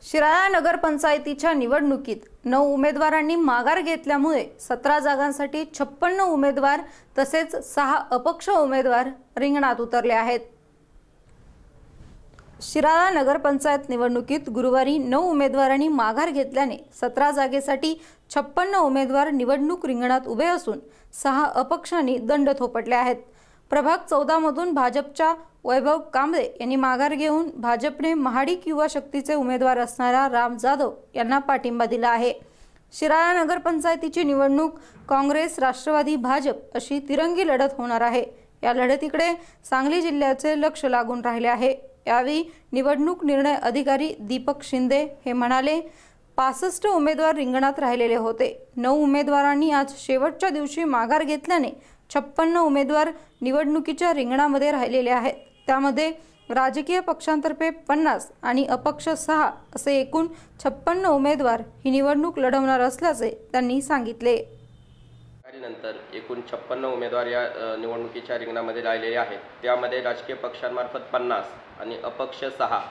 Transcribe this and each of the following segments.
शिराळा नगरपंचायतीच्या निवडणुकीत 9 उमेदवारांनी माघार घेतल्यामुळे 17 जागांसाठी 56 उमेदवार तसेच 6 अपक्ष उमेदवार रिंगणात उतरले आहेत। शिराळा नगरपंचायत निवडणुकीत गुरुवारी 9 उमेदवारांनी माघार घेतल्याने 17 जागेसाठी 56 उमेदवार निवडणूक रिंगणात उभे असून 6 अपक्षांनी दंड थोपटले आहेत। प्रभाग 14 मधून भाजपच्या वैभव कांबळे यांनी माघार घेऊन भाजपने महाडिक युवा शक्तीचे उमेदवार असणारा राम जाधव यांना पाठिंबा दिला आहे। शिराळा नगरपंचायतीची निवडणूक काँग्रेस, राष्ट्रवादी, भाजप अशी तिरंगी लढत होणार आहे। या लढतीकडे सांगली जिल्ह्याचे लक्ष लागून राहिले आहे। यावेळी निवडणूक निर्णय अधिकारी दीपक शिंदे हे म्हणाले, 65 उमेदवार रिंगणात राहिलेले होते। 9 उमेदवारांनी आज शेवटच्या दिवशी माघार घेतल्याने 56 उमेदवार निवडणुकीच्या रिंगणामध्ये राहिलेले आहेत। त्यामध्ये राजकीय पक्षांतर्फे 50 आणि अपक्ष 6 असे एकूण 56 उमेदवार ही निवडणूक लढवणार असल्याचे त्यांनी सांगितले। नंतर एकूण 56 उमेदवार या निवडणुकीच्या रिंगणामध्ये राहिलेले आहेत। त्यामध्ये राजकीय पक्षांमार्फत 50 आणि अपक्ष 6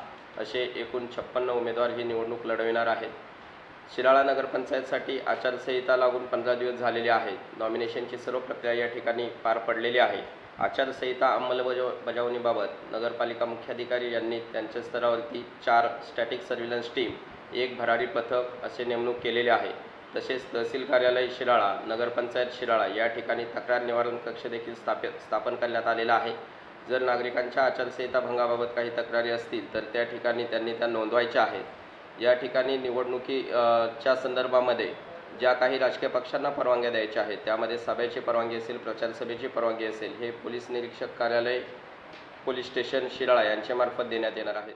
असे एकूण 56 उमेदवार ही निवडणूक लढविणार आहेत। शिराळा नगरपंचायतसाठी आचारसंहिता लागून 15 दिवस झालेले आहेत। नॉमिनेशनची सर्व प्रक्रिया या ठिकाणी पार पडलेली आहे। आचारसंहिता अंमलबजावणीबाबत नगरपालिका मुख्याधिकारी यांनी त्यांच्या स्तरावरती 4 स्टॅटिक सर्व्हिलन्स टीम, 1 भरारी पथक असे नेमणूक केलेले आहे। तसेच तहसील कार्यालय शिराळा, नगरपंचायत शिराळा या ठिकाणी तक्रार निवारण कक्ष देखील स्थापन करण्यात आलेला आहे। जर नागरिकांच्या आचारसंहिता भंगाबाबत काही तक्रारी असतील तर त्या ठिकाणी त्यांनी त्या नोंदवायच्या आहेत। या ठिकाणी निवडणुकीच्या संदर्भामध्ये ज्या काही राजकीय पक्षांना परवानग्या द्यायच्या आहेत त्यामध्ये सभेची परवानगी असेल, प्रचार सभेची परवानगी असेल, हे पोलीस निरीक्षक कार्यालय, पोलीस स्टेशन शिराळा यांच्या मार्फत देण्यात येणार आहे।